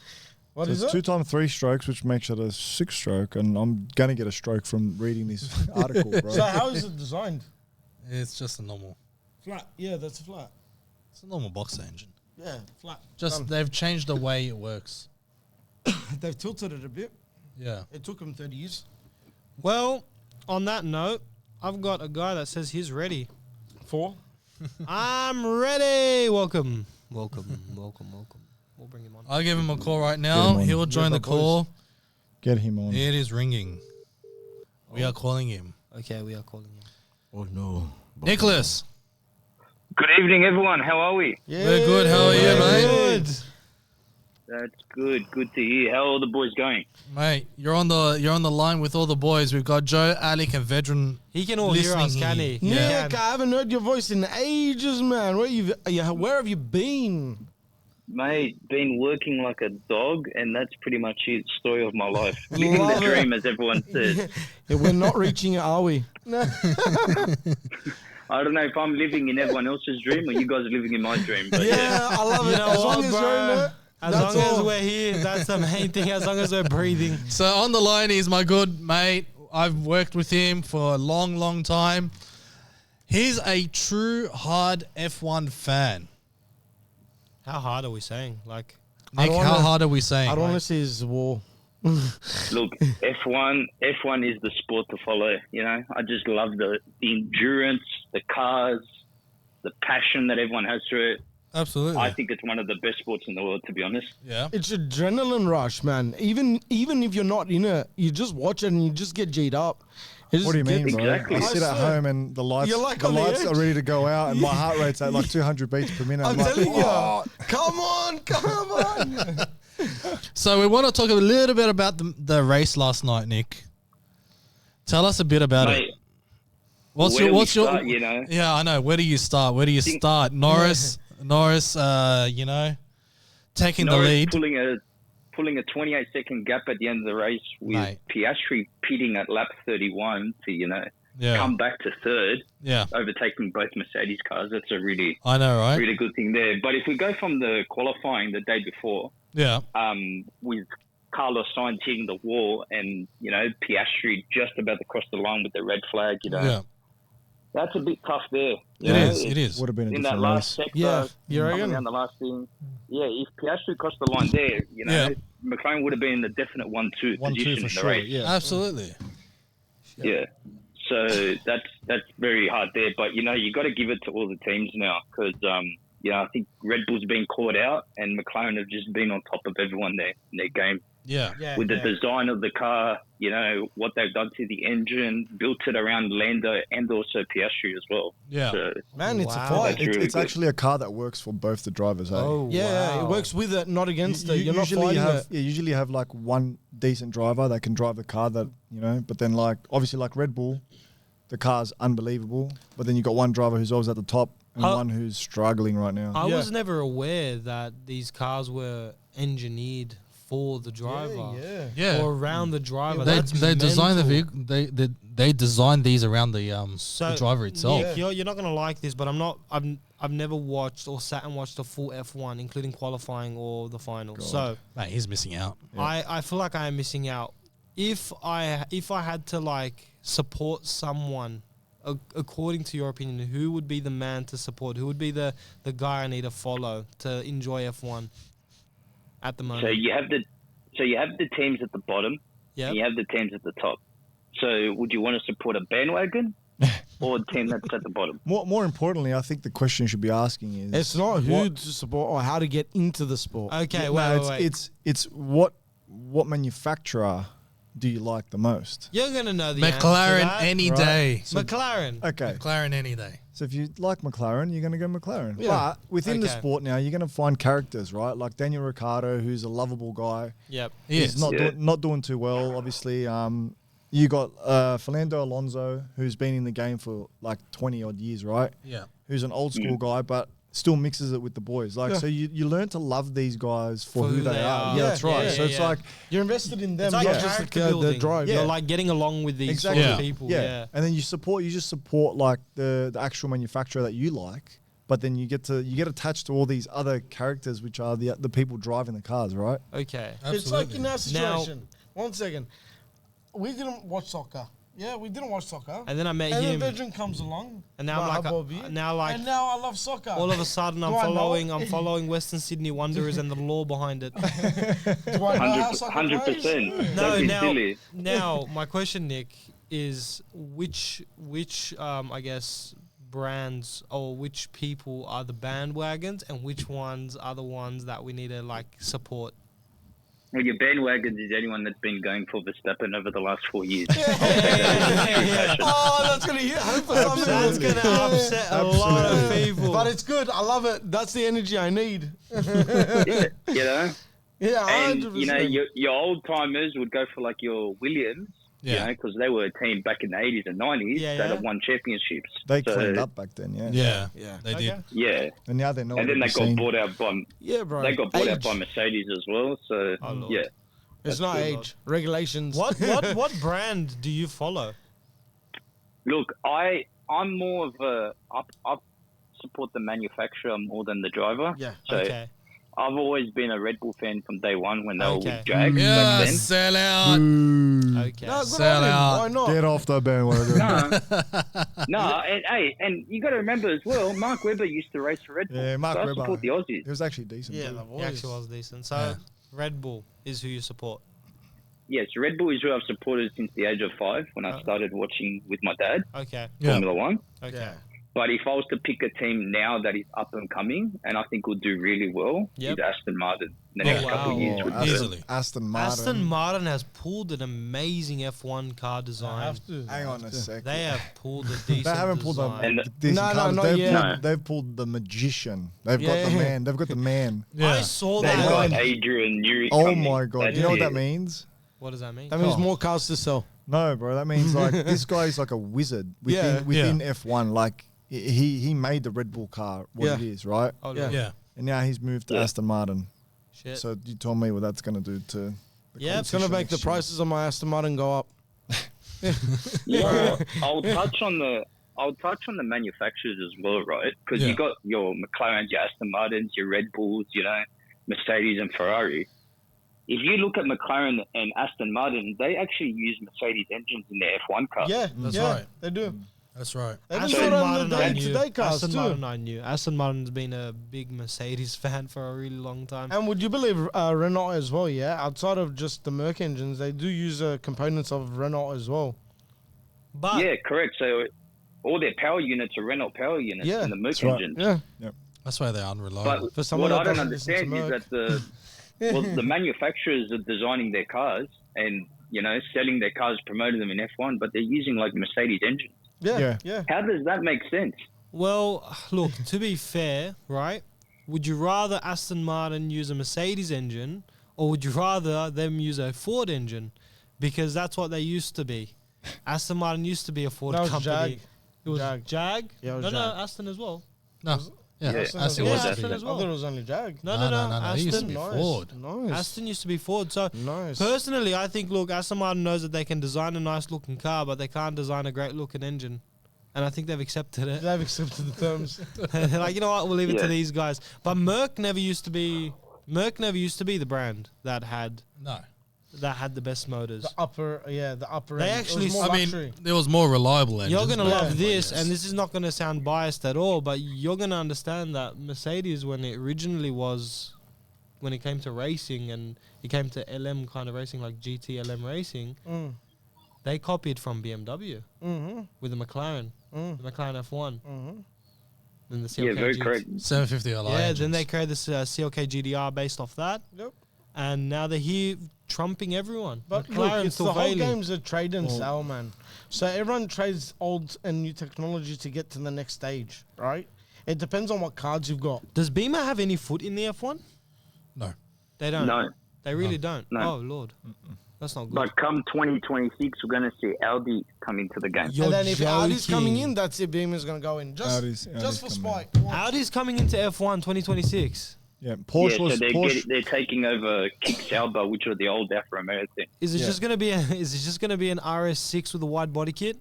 What So is it's it? 2 times 3 strokes, which makes it a 6-stroke, and I'm gonna get a stroke from reading this article, bro. So how is it designed? It's just a normal. Flat. Yeah, that's a flat. It's a normal boxer engine. Yeah, flat. Just Done. they've changed the way it works. They've tilted it a bit. Yeah. It took them 30 years. Well, on that note, I've got a guy that says he's ready. 4. I'm ready. Welcome. Welcome. We'll bring him on. I'll give him a call right Get now. him on. He'll join the my boys. call. Get him on. It is ringing. We are calling him. Okay, we are calling him. Oh no. Nicholas. Good evening, everyone. How are we? Yeah. We're good. How are you, mate? Good. That's good. Good to hear. How are all the boys going? Mate, you're on the line with all the boys. We've got Joe, Alec, and Vedran. He can all hear us, Listening can here. he? Yeah. Nick, I haven't heard your voice in ages, man. Where have you been? Mate, been working like a dog, and that's pretty much it. Story of my life. Living the Love it. dream, as everyone says. Yeah, we're not reaching it, are we? No. I don't know if I'm living in everyone else's dream or you guys are living in my dream. But yeah. Yeah, I love it. You know as what, long as bro? you're in it. As That's long as all. we're here, that's the main thing. As long as we're breathing. So on the line is my good mate. I've worked with him for a long, long time. He's a true hard F1 fan. How hard are we saying? Like, I Nick, don't how wanna- hard are we saying? I don't want to see his war. Look, F1 is the sport to follow. You know, I just love the endurance, the cars, the passion that everyone has through it. Absolutely. I think it's one of the best sports in the world, to be honest. Yeah. It's adrenaline rush, man. Even if you're not in it, you just watch it and you just get G'd up. It just What do you mean, gets- bro? Exactly. I sit I at swear. home and the lights, You're like on the lights are edge. ready to go out, and my heart rate's at like 200 beats per minute. I'm like, telling you. "Oh." Come on. So we want to talk a little bit about the race last night, Nick. Tell us a bit about Mate, it. What's where your do we what's your start, you know? Yeah, I know. Where do you start? Where do you start? Norris, you know, taking the Norris lead. pulling a 28-second gap at the end of the race with Mate. Piastri pitting at lap 31 to, Yeah. come back to third, Yeah. overtaking both Mercedes cars. That's a really, I know, right? really good thing there. But if we go from the qualifying the day before, Yeah. with Carlos Sainz hitting the wall and, Piastri just about to cross the line with the red flag, Yeah. that's a bit tough there. It is. Would have been a In that different last race. sector, Yeah, you coming reckon? down the last thing. Yeah, if Piastri crossed the line there, Yeah. McLaren would have been in the definite 1-2 1-2 position for in the sure. race. Yeah. Absolutely. Yeah. So that's very hard there. But, you got to give it to all the teams now because, I think Red Bull's been caught out and McLaren have just been on top of everyone there in their game. Yeah. With the design of the car, what they've done to the engine, built it around Lando and also Piastri as well. Yeah. So, Man, it's Wow. a fight. That's really It's good. actually a car that works for both the drivers. Eh? oh, Yeah, wow. it works with it, not against it. You're not usually fighting have it. usually have like one decent driver that can drive the car that but then like obviously like Red Bull, the car's unbelievable. But then you got one driver who's always at the top and How- one who's struggling right now. I Yeah. was never aware that these cars were engineered for the driver. Yeah. Yeah. Or around the driver. They That's design the mental. vehicle. They design these around the So, driver itself. Nick, you're not gonna like this, but I've never watched or sat and watched a full F1, including qualifying or the final. So Mate, he's missing out. I feel like I am missing out. If I had to like support someone, according to your opinion, who would be the man to support? Who would be the guy I need to follow to enjoy F1 at the moment? So you have the teams at the bottom Yeah. and you have the teams at the top. So would you want to support a bandwagon or a team that's at the bottom? More importantly, I think the question you should be asking is It's not who what- to support or how to get into the sport. Okay, Yeah, wait, no, wait. it's what manufacturer do you like the most? You're gonna know the answer to McLaren that. any Right. day. McLaren. Okay, McLaren any day. so if you like McLaren, you're going to go McLaren. Yeah. But within the Okay. sport now, you're going to find characters, right? Like Daniel Ricciardo, who's a lovable guy. Yep. He He's is. Yeah. not doing too well, obviously. You got Fernando Alonso, who's been in the game for like 20 odd years, right? Yeah. Who's an old school guy, but still mixes it with the boys. Like, Yeah. so you learn to love these guys for who they are. Yeah, Yeah, that's right. yeah, So it's yeah. like, You're invested in them, It's like not just character the building. drive. Yeah. You're like getting along with these exactly. sort of Yeah. people. Yeah. Yeah. And then you just support like the actual manufacturer that you like, but then you get attached to all these other characters, which are the people driving the cars, right? Okay. It's like Absolutely. in our Now- situation. 1 second. We didn't watch soccer. Yeah, we didn't watch soccer. And then I met And then him, Virgin comes along. and now I'm my like, Bobby, and now and now I love soccer. all of a sudden I'm Do I know? following Western Sydney Wanderers and the law behind it. Do I know how soccer 100%. plays? No, Don't be now, silly. now my question, Nick, is which I guess brands or which people are the bandwagons and which ones are the ones that we need to like support? Well, your bandwagons is anyone that's been going for Verstappen over the last 4 years. Oh, that's gonna hit home for some That's people. gonna upset a lot of people. But it's good. I love it. That's the energy I need. Yeah, you know? Yeah, And, 100%. you know, your old timers would go for like your Williams, you Yeah. know, because they were a team back in the 80s and 90s Yeah, that yeah. have won championships. They So, cleaned up back then, yeah. Yeah, Yeah. they Okay. did. Yeah. And now they know. And then they got bought out by yeah, bro. they got bought out Age. by Mercedes as well. So Oh, Lord. yeah. It's not good, age. Regulations. What brand do you follow? Look, I'm more of I support the manufacturer more than the driver. Yeah. So Okay. I've always been a Red Bull fan from day one when they were Okay. with Jag Yeah, back then. sell out. Okay. No, good Sell on him. out. Why not? Get off the bandwagon. No, and hey, and you got to remember as well, Mark Webber used to race for Red Bull. Yeah, Mark so I Webber. support the Aussies. It was actually decent. Yeah, too. the He boys. actually was decent. So Yeah. Red Bull is who you support. Yes, Red Bull is who I've supported since the age of 5 when I started watching with my dad, Okay. Yeah. Formula One. Okay. Yeah. But if I was to pick a team now that is up and coming and I think will do really well, Yep. is Aston Martin. In the Oh, next couple of wow. years Oh, would be Easily. Aston Martin. Aston Martin has pulled an amazing F1 car I design. have to. Hang on a sec. They have pulled a decent They haven't pulled design. And the decent No, no, cars. not They've, yet. No. they've pulled the magician. They've got Yeah. the man. They've got the man. I Yeah. saw They've that. got Adrian Newey Oh coming. my god! That's You know what it. that means? What does that mean? That means Oh. more cars to sell. No, bro. That means like this guy's like a wizard Yeah. within F1. Like he made the Red Bull car what Yeah. it is, right? Oh, Yeah. Lord. Yeah. And now he's moved to Yeah. Aston Martin. Shit. So you told me what that's gonna do to. The Yep. It's gonna competition make the next year. prices of my Aston Martin go up. Yeah, I'll touch on the manufacturers as well, right? Because Yeah. you got your McLarens, your Aston Martins, your Red Bulls, you know, Mercedes and Ferrari. If you look at McLaren and Aston Martin, they actually use Mercedes engines in their F1 cars. Yeah, That's yeah, right. they do. That's right. They do Aston it on Martin, the I knew. day-to-day cars Aston too. Martin, I knew. Aston Martin's been a big Mercedes fan for a really long time. And would you believe Renault as well? Yeah, outside of just the Merc engines, they do use components of Renault as well. But Yeah, correct. So all their power units are Renault power units Yeah, in the Merc that's right. engines. Yeah, That's why they're unreliable. But For someone what that I don't doesn't listen to understand is that the manufacturers are designing their cars and, you know, selling their cars, promoting them in F1, but they're using like Mercedes engines. yeah, Yeah. yeah. How does that make sense? well, look, to be fair, right? Would you rather Aston Martin use a Mercedes engine or would you rather them use a Ford engine? Because that's what they used to be. Aston Martin used to be a Ford That was company. Jag. It was Jag. Jag? Yeah, it was no, Jag. Aston as well. No. Yeah. Yeah. Aston Yeah, was Aston to be. as well. I thought it was only Jag. No, No, he used to Aston. be Nice. Ford. Nice. Aston used to be Ford. So Nice. personally, I think, look, Aston Martin knows that they can design a nice looking car, but they can't design a great looking engine. And I think they've accepted it. They've accepted the terms. They're like, you know what, we'll leave it to Yeah. these guys. But Merc never used to be the brand that had No. the best motors. the upper They end. actually- It was more I luxury. mean, there was more reliable engines. You're gonna but- love this, yes. and this is not gonna sound biased at all, but you're gonna understand that Mercedes, when it originally was, when it came to racing and it came to LM kind of racing, like GT LM racing, Mm. they copied from BMW Mm-hmm. with the McLaren, Mm. the McLaren F1, Mm-hmm. then the Yeah, CLK very GT. correct. 750 Li Yeah, engines. then they created this CLK GDR based off that, Yep. and now they're here trumping everyone. But McLaren look, it's still the whole failing. game's a trade and sell, man. So everyone trades old and new technology to get to the next stage, right? It depends on what cards you've got. Does Beamer have any foot in the F1? No. They don't. No. They really don't. No. Oh Lord. That's not good. But come 2026, we're going to see Audi come into the game. You're And then if Audi's coming joking. in, that's it. Beamer's going to go in. Audi's Just for coming spite. Audi's coming into F1 2026. Yeah, Porsche yeah, was so they're, Porsche. they're taking over Kick Sauber, which are the old Afro American. Is it Yeah. just gonna be an RS6 with a wide body kit?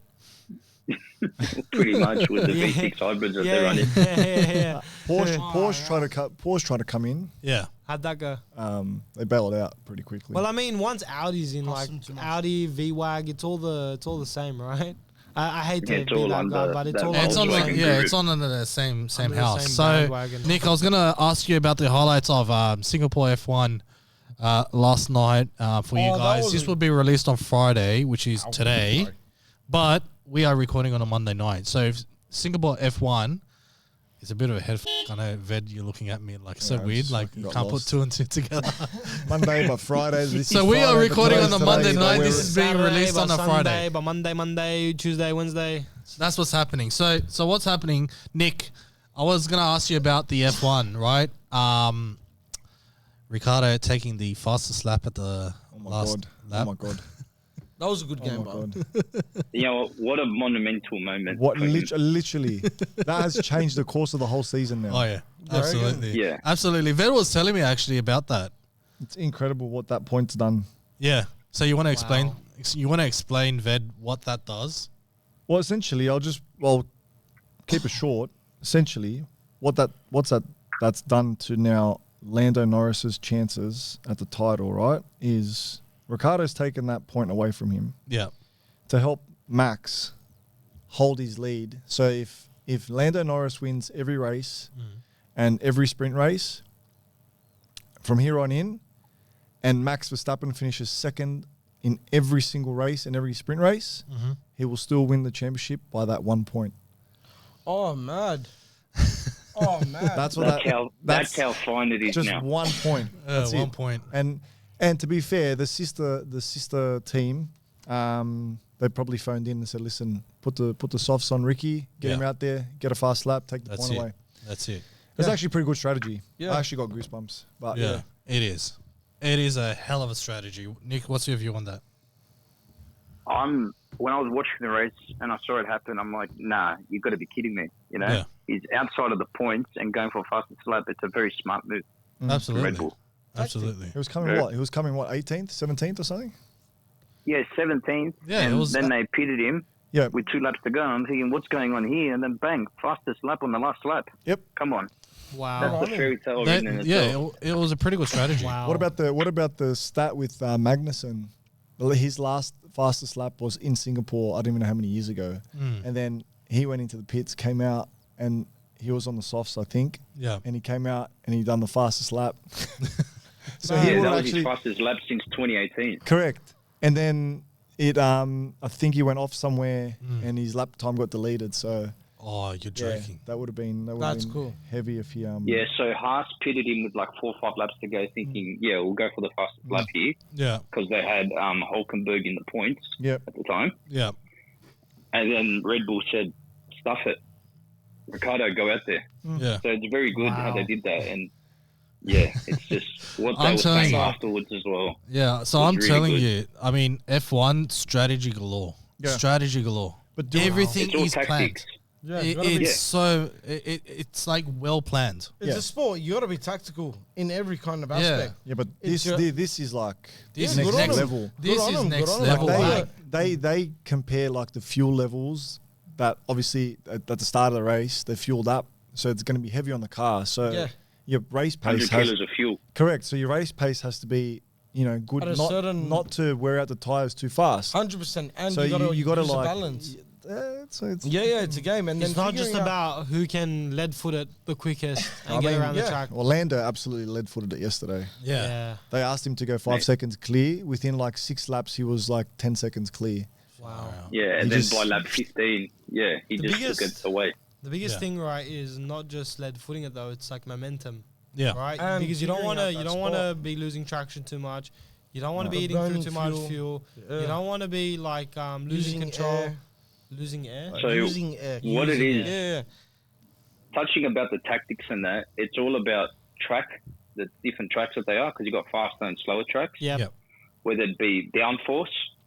Pretty much with the Yeah. V6 hybrids that they're running. yeah. Porsche tried to come in. Yeah. How'd that go? They bailed out pretty quickly. Well, I mean, once Audi's in, like Cost them too much. Audi, VWAG, it's all the same, right? I hate to Yeah, it's be all that under guy, but it's that all It's on the, Volkswagen group. it's on under the same Under the house. same So, bandwagon. Nick, I was gonna ask you about the highlights of Singapore F1 last night for you that guys. was This a- will be released on Friday, which is today, but we are recording on a Monday night. So, if Singapore F1 is a bit of a head. I know, Ved, you're looking at me like so Yeah, I weird, just like fucking you got can't put lost. 2 and 2 together. Monday, but Friday. So we are recording on the Monday night. This is being Saturday, released by on a Sunday, Friday. by Monday, Tuesday, Wednesday. That's what's happening. So what's happening, Nick? I was gonna ask you about the F1, right? Ricardo taking the fastest lap at the Oh my last god! lap. Oh my god! That was a good Oh game, my bro. god! You know, what a monumental moment. What for him. literally that has changed the course of the whole season now. Oh yeah, absolutely. Yeah. absolutely. Ved was telling me actually about that. It's incredible what that point's done. Yeah. So you want to explain? Wow. You want to explain, Ved, what that does? Well, essentially, I'll keep it short. Essentially, that's done to now Lando Norris's chances at the title, right? Is Ricciardo's taken that point away from him Yeah. to help Max hold his lead. So if Lando Norris wins every race and every sprint race from here on in, and Max Verstappen finishes second in every single race and every sprint race, he will still win the championship by that 1 point. Oh, mad. Oh, mad. That's what That's how fine it is just now. 1 point. That's 1 it. point. And to be fair, the sister team, they probably phoned in and said, "Listen, put the softs on Ricky, get him Yeah. out there, get a fast lap, take the That's point it. away." That's it. It's Yeah. actually a pretty good strategy. Yeah. I actually got goosebumps. But Yeah, it is. It is a hell of a strategy. Nick, what's your view on that? When I was watching the race and I saw it happen, I'm like, nah, you've got to be kidding me. You know, Yeah. he's outside of the points and going for a fastest lap. It's a very smart move from Red Absolutely. Bull. Absolutely. He was coming Yeah. what? He was coming what? 18th, 17th, or something? Yeah, 17th. Yeah, it and was- then they pitted him Yeah. with 2 laps to go. I'm thinking, what's going on here? And then bang, fastest lap on the last lap. Yep. Come on. Wow. That's the fairy tale That- written in yeah, itself. it was a pretty good strategy. Wow. What about the stat with Magnussen? Well, his last fastest lap was in Singapore. I don't even know how many years ago. And then he went into the pits, came out, and he was on the softs, I think. Yeah. And he came out and he done the fastest lap. So he Yeah, would that was actually his fastest lap since 2018. correct. And then I think he went off somewhere and his lap time got deleted. So Oh, you're yeah, joking. that would have been That's cool. heavy if he Yeah, so Haas pitted him with like 4 or 5 laps to go, thinking, yeah, we'll go for the fastest lap here Yeah. because they had Hulkenberg in the points Yep. at the time. Yeah. And then Red Bull said, stuff it. Ricardo, go out there. Yeah. So it's very good how Wow. they did that. And yeah, it's just what they I'm were telling saying you. afterwards as well. Yeah. So was I'm really telling good. you, I mean, F1 strategy galore. Yeah. Strategy galore. But do- everything It's all is planned. tactics. Yeah, It- you gotta be, it's so it's like well planned. it's Yeah. a sport. You got to be tactical in every kind of Yeah. aspect. Yeah, but It's this is like This Yeah, is good on next them. level. This Good on is them, next good on them. level. Like, They compare like the fuel levels that obviously at the start of the race they fueled up, so it's going to be heavy on the car. So Yeah. your race 100 pace has kilos of fuel. correct. So your race pace has to be good, At a certain- not to wear out the tires too fast. 100%. And So you got to you got to use a like balance. so it's Yeah, it's a game. And It's then not just figuring out- about who can lead foot it the quickest and I get mean, around the yeah. track. Orlando absolutely lead-footed it yesterday. Yeah. They asked him to go 5 Mate. seconds clear. Within like 6 laps, he was like 10 seconds clear. Wow. Yeah, and He then just- by lap 15, yeah, he The just biggest- took it away. The biggest Yeah. thing, right, is not just lead footing it though. It's like momentum, Yeah. right? And Because you don't figuring want out to that you don't want to spot. be losing traction too much. You don't want to No. be eating through Burning too much fuel. fuel. Yeah. You don't want to be like losing Losing control, air. losing air. So using air. what it Using is- air. Touching about the tactics and that, it's all about track, the different tracks that they are, because you've got faster and slower tracks. Yep. Yep. whether it be downforce,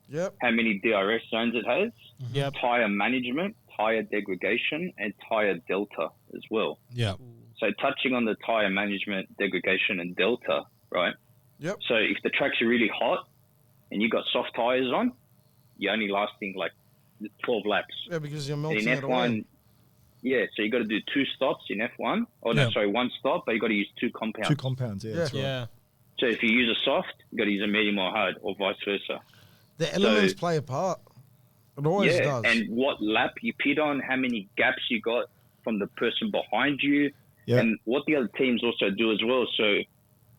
Yep. how many DRS zones it has, Yep. tyre management, tyre degradation, and tyre delta as well. Yeah. So touching on the tyre management, degradation, and delta, right? Yep. So if the tracks are really hot and you got soft tyres on, you're only lasting like 12 laps. Yeah, because you're In melting it away. F1, yeah, so you got to do 2 stops in F1. Oh, no, Yeah. sorry, 1 stop, but you got to use 2 compounds. 2 compounds, yeah. That's right. Yeah. So if you use a soft, you got to use a medium or hard, or vice versa. The elements So- play a part. It always does. and what lap you pit on, how many gaps you got from the person behind you, Yeah. and what the other teams also do as well. So,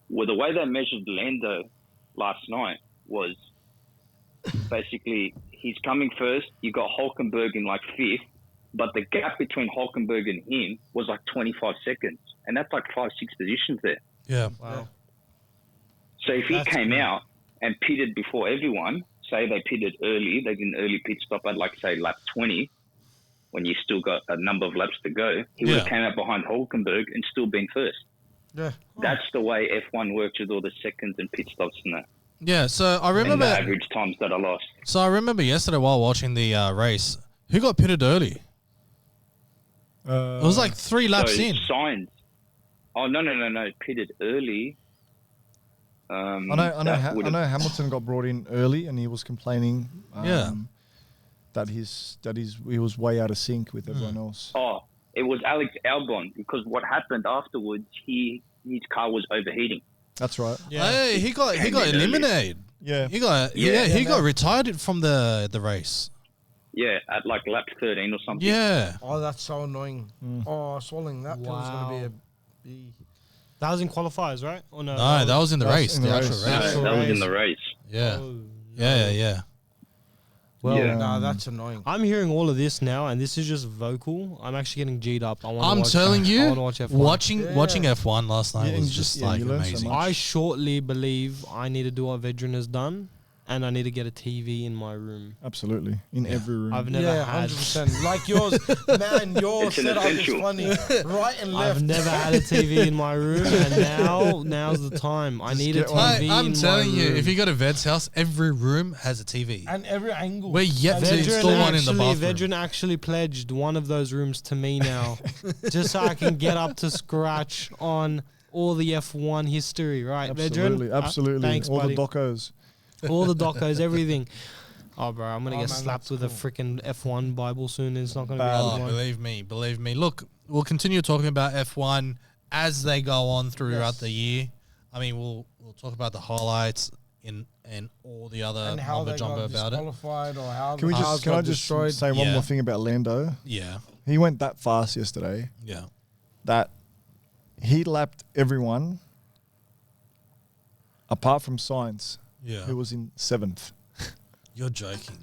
the way they measured Lando last night was basically he's coming first. You got Hulkenberg in like 5th, but the gap between Hulkenberg and him was like 25 seconds, and that's like 5-6 positions there. Yeah. Wow. So if he That's came great. out and pitted before everyone, say they pitted early, they did an early pit stop at like say lap 20, when you still got a number of laps to go, he would have Yeah. came out behind Hulkenberg and still been first. Yeah. That's the way F1 works with all the seconds and pit stops and that, Yeah. So I and the remember. average times that are lost. So I remember yesterday while watching the race, who got pitted early? It was like 3 laps so in. signs. Oh no! Pitted early. I know that would've- Hamilton got brought in early and he was complaining Yeah. that he was way out of sync with everyone else. Oh, it was Alex Albon, because what happened afterwards, his car was overheating. That's right. Yeah. Hey, he got Came in early. eliminated. Yeah. He got Yeah. he got retired from the race. Yeah, at like lap 13 or something. Yeah. Oh, that's so annoying. Oh, swallowing that pill is going to Wow. be That was in qualifiers, right? Or no? No, that was in the That's race, in the the actual race. No, race. that was in the race. Yeah. Oh, Yeah. Well, Yeah. Nah, that's annoying. I'm hearing all of this now, and this is just vocal. I'm actually getting G'd up. I want I'm watch, telling I you, want to watch F1. watching F1 last night Yeah, was and just yeah, like you learn so amazing. much. I shortly believe I need to do what Vedran has done, and I need to get a TV in my room. Absolutely. In Yeah. every room. I've never Yeah, had. 100%. Like yours, man, your It's an setup is essential. funny. Right and left. I've never had a TV in my room, and now's the time. I need a get one. TV. I'm in telling my you, room. if you go to Ved's house, every room has a TV. And every angle. We're yet to And install one in the bathroom. Vedran actually pledged one of those rooms to me now, just so I can get up to scratch on all the F1 history, right, Absolutely. Vedran? Absolutely. Thanks, All buddy. the docos. All the docos, everything. Oh, bro, I'm gonna Oh, get man, slapped that's with a freaking F1 Bible soon. It's not gonna Bad. be Oh, a good one. believe me. Look, we'll continue talking about F1 as they go on throughout Yes. the year. I mean, we'll talk about the highlights and all the other and how mumbo they jumbo got about it. disqualified or how Can the I cars just got say destroyed. one Yeah. more thing about Lando? Yeah, He went that fast yesterday yeah. that he lapped everyone apart from Sainz, Yeah. who was in 7th. You're joking.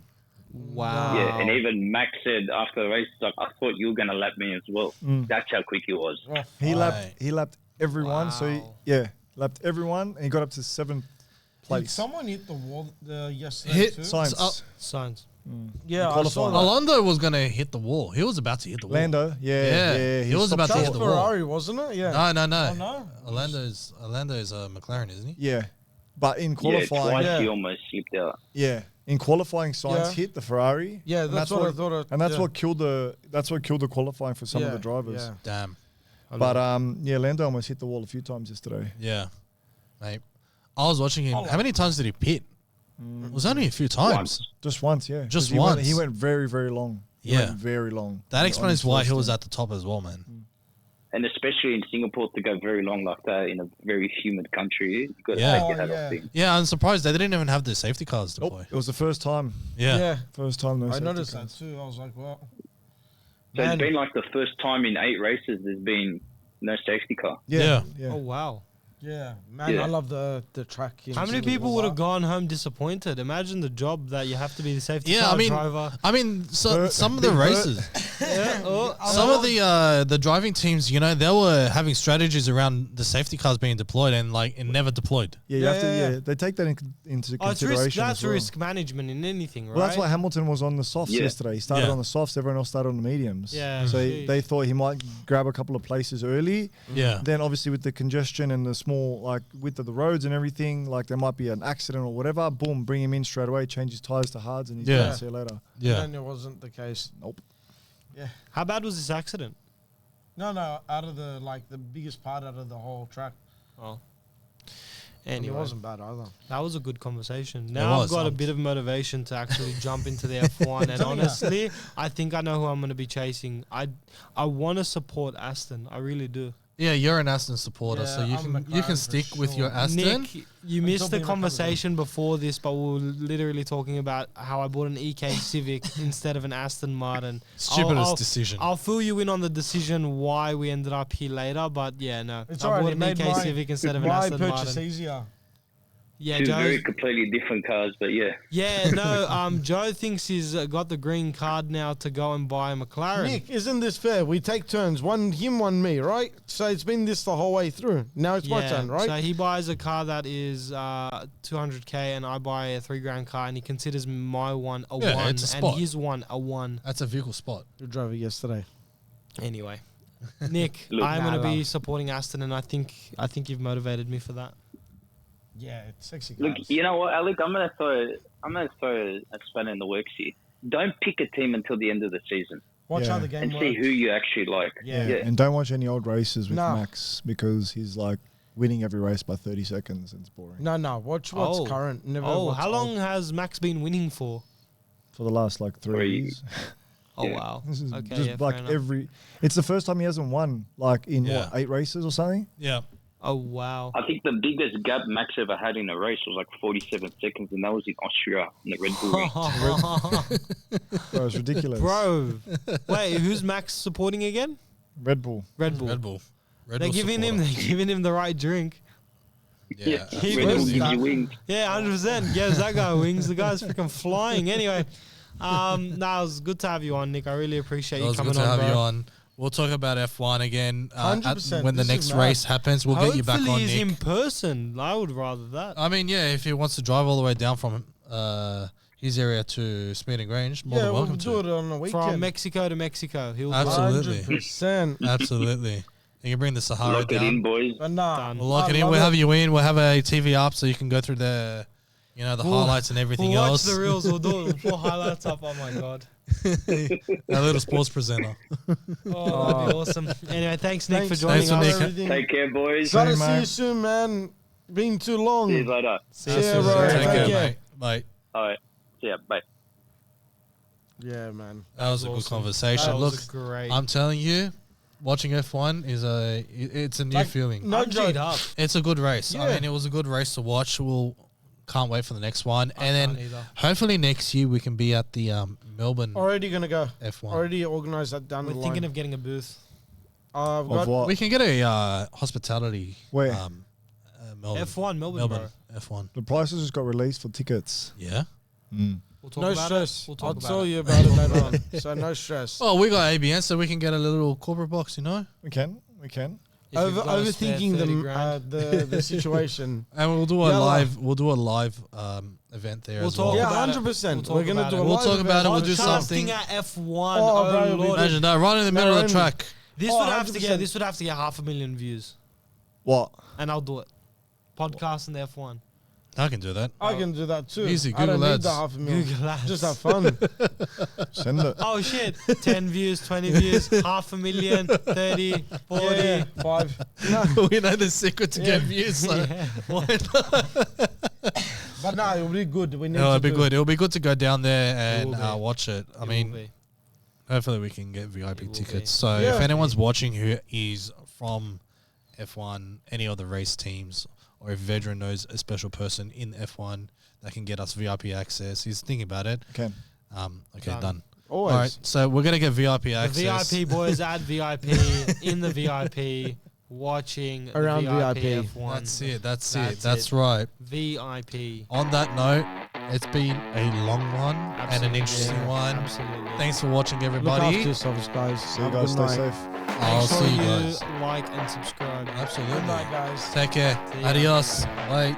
Wow. Yeah, and even Max said after the race, like, I thought you were going to lap me as well. That's how quick he was. Oh, He Right. lapped everyone. So Wow. lapped everyone and he got up to 7th did place. someone hit the wall yesterday Hit too? Sainz. Signs. Yeah, I saw qualifying. that. Alonso was going to hit the wall. He was about to hit the wall. Lando, yeah. He was stopped about to That's hit the short. wall. Ferrari, wasn't it? Yeah. No. Oh, no? Orlando's a McLaren, isn't he? Yeah. But in Yeah, qualifying, twice Yeah. he almost slipped out. in qualifying, Sainz Yeah. hit the Ferrari. Yeah, and that's what I thought. And that's yeah. what killed the qualifying for some of the drivers. Yeah. Damn. But Lando almost hit the wall a few times yesterday. Yeah, mate. I was watching him. How many times did he pit? It was only a few times. Once. Just once, yeah. Just 'Cause he once. he went very, very long. He Yeah. went very long. That on explains his why first he was stint. at the top as well, man. And especially in Singapore, to go very long like that in a very humid country, you've got to Yeah. take your head Oh, off things. Yeah, I'm surprised they didn't even have the safety cars Nope, deploy. it was the first time. Yeah. First time no I safety noticed cars. that too. I was like, well. So Man. it's been like the first time in 8 races there's been no safety car. Yeah. Oh wow. Yeah, man, Yeah. I love the track. in How many Singapore. people would have gone home disappointed? Imagine the job that you have to be the safety Yeah, car I mean, driver. some of the races, some of the driving teams, you know, they were having strategies around the safety cars being deployed and like it never deployed. Yeah, you have to. Yeah. Yeah, they take that into Oh, it's consideration. risk. That's as well. risk management in anything, right? Well, that's why Hamilton was on the softs Yeah. yesterday. He started Yeah. on the softs. Everyone else started on the mediums. Yeah, So sheesh. they thought he might grab a couple of places early. Yeah. Then obviously with the congestion and the small like width of the roads and everything, like there might be an accident or whatever. Boom, bring him in straight away, change his tires to hards, and he's Yeah. gonna see you later. Yeah. Then it wasn't the case. Nope. Yeah. How bad was this accident? No, out of the biggest part out of the whole track. Oh. And Anyway, it wasn't bad either. that was a good conversation. Now I've was, got a um, bit of motivation to actually jump into the F1. And honestly, I think I know who I'm going to be chasing. I want to support Aston. I really do. Yeah, you're an Aston supporter, so Yeah, you I'm can McLaren stick for with sure. your Aston. Nick, you missed the Beamer comes in. conversation before this, but we were literally talking about how I bought an EK Civic instead of an Aston Martin. Stupidest decision. I'll fill you in on the decision why we ended up here later, but yeah, no. It's I alright. bought It an made EK Civic instead of an my Aston purchase Martin. easier. Yeah, Two very Joe. completely different cars, but yeah. Yeah, no. Joe thinks he's got the green card now to go and buy a McLaren. Nick, isn't this fair? We take turns. One him, one me, right? So it's been this the whole way through. Now it's my turn, right? So he buys a car that is 200k, and I buy a $3,000 car, and he considers my one a Yeah, one, it's a and spot. his one a one. That's a vehicle spot. You drove it yesterday. Anyway, Nick, Look, I'm going to be love. supporting Aston, and I think you've motivated me for that. Yeah, it's sexy Look, cars. you know what, Alec? I'm gonna throw a spanner in the works here. Don't pick a team until the end of the season Watch Yeah. how the game and works. see who you actually like. Yeah. yeah. And don't watch any old races with No. Max because he's like winning every race by 30 seconds and it's boring. No. Watch what's Oh. current. Never Oh, what's how long old. has Max been winning for? For the last like 3 Three. years. Oh, Yeah. wow. This is Okay, just yeah, like fair enough. it's the first time he hasn't won like in Yeah. 8 races or something. Yeah. Oh, wow. I think the biggest gap Max ever had in a race was like 47 seconds, and that was in Austria in the Red Bull ring. Bro, it's ridiculous. Bro. Wait, who's Max supporting again? Red Bull. Red Bull. Red Bull. Red They're Bull giving supporter. him the right drink. Yeah. He Red Bull was- gives you wings. Yeah, 100%. Gives that guy wings. The guy's freaking flying. Anyway, it was good to have you on, Nick. I really appreciate It you was coming good to on, have bro. you on. We'll talk about F1 again 100%. when the This next is mad. race happens. We'll get you back Hopefully on, he's Nick. in person. I would rather that. I mean, yeah, if he wants to drive all the way down from his area to Speeding Grange, more Yeah, than we'll welcome do to. it on the weekend. From Mexico to Mexico. He'll Absolutely. 100%. Absolutely. You can bring the Sahara Lock it in, down. boys. But nah, Done. We'll lock I it in. love We'll have you in. We'll have a TV up so you can go through the highlights and everything We'll watch else. the reels. We'll do it. We'll highlights up. Oh, my God. Our little sports presenter. Oh, that'd be awesome. Anyway, thanks, Nick, for Thanks, joining Thanks for us. Nick. everything. Take care, boys. Gotta Same, see mate. you soon, man. Been too long. See you later. See Yeah, you soon. bro. Take Take care, care. mate. Bye. All right. See ya. Bye. Yeah, man. That was a good Awesome. conversation. That Look, was great. I'm telling you, watching F1 it's a new Like, feeling. no I'm G'd joke. up. It's a good race. I Yeah. mean, it was a good race to watch. Can't wait for the next one. I And can't then either. hopefully next year we can be at the Melbourne Already gonna go. F1. Already organised that down We're the thinking line. of getting a booth. I've Of got what? We can get a hospitality. Where? Melbourne. F1, Melbourne, Melbourne. F1. The prices just got released for tickets. Yeah. We'll talk no about stress. it. We'll I'll talk tell about it. you about it later on. So no stress. Well, we got ABN, so we can get a little corporate box, We can. If you've got a spare Overthinking 30 grand. the situation. and we'll do Yeah, a live event there We'll as talk well. Yeah, about it. 100%. We'll We're talk gonna about do it. a We'll live talk about it. We'll event. do Casting something. at F1. Oh, Oh, bro, it'll be Lord. Imagine that right in the middle of the Never track. This Oh, would have to 100%. get 500,000 views, What? and I'll do it. Podcast and F1. I can do that. I can do that too. Easy, I don't Google need ads. the 500,000. Google ads. Just have fun. Send it. Oh shit! 10 views, 20 views, 500,000, 30, 40. Yeah, 5. We know the secret to get views. So Yeah. why not? But no, it'll be good. We need It'll to be do good. It'll be good to go down there It will and be. watch it. I It mean, will be. hopefully we can get It VIP will tickets. be. So Yeah. if anyone's watching who is from F1, any other race teams, or if Vedran knows a special person in F1 that can get us VIP access, he's thinking about it. Okay. Okay, done. Always. All right, so we're gonna get VIP The access. VIP boys at VIP, in the VIP, watching Around the VIP. F1. That's it. That's That's it. That's it. right. VIP. On that note, it's been a long one and an Absolutely. interesting one. Absolutely. Thanks for watching, Look after everybody. yourselves, guys. See you Have a guys. good Stay night. safe. I'll Make sure see you guys. like and subscribe. Absolutely. Good night, guys. Take care. See ya. Adios. Bye.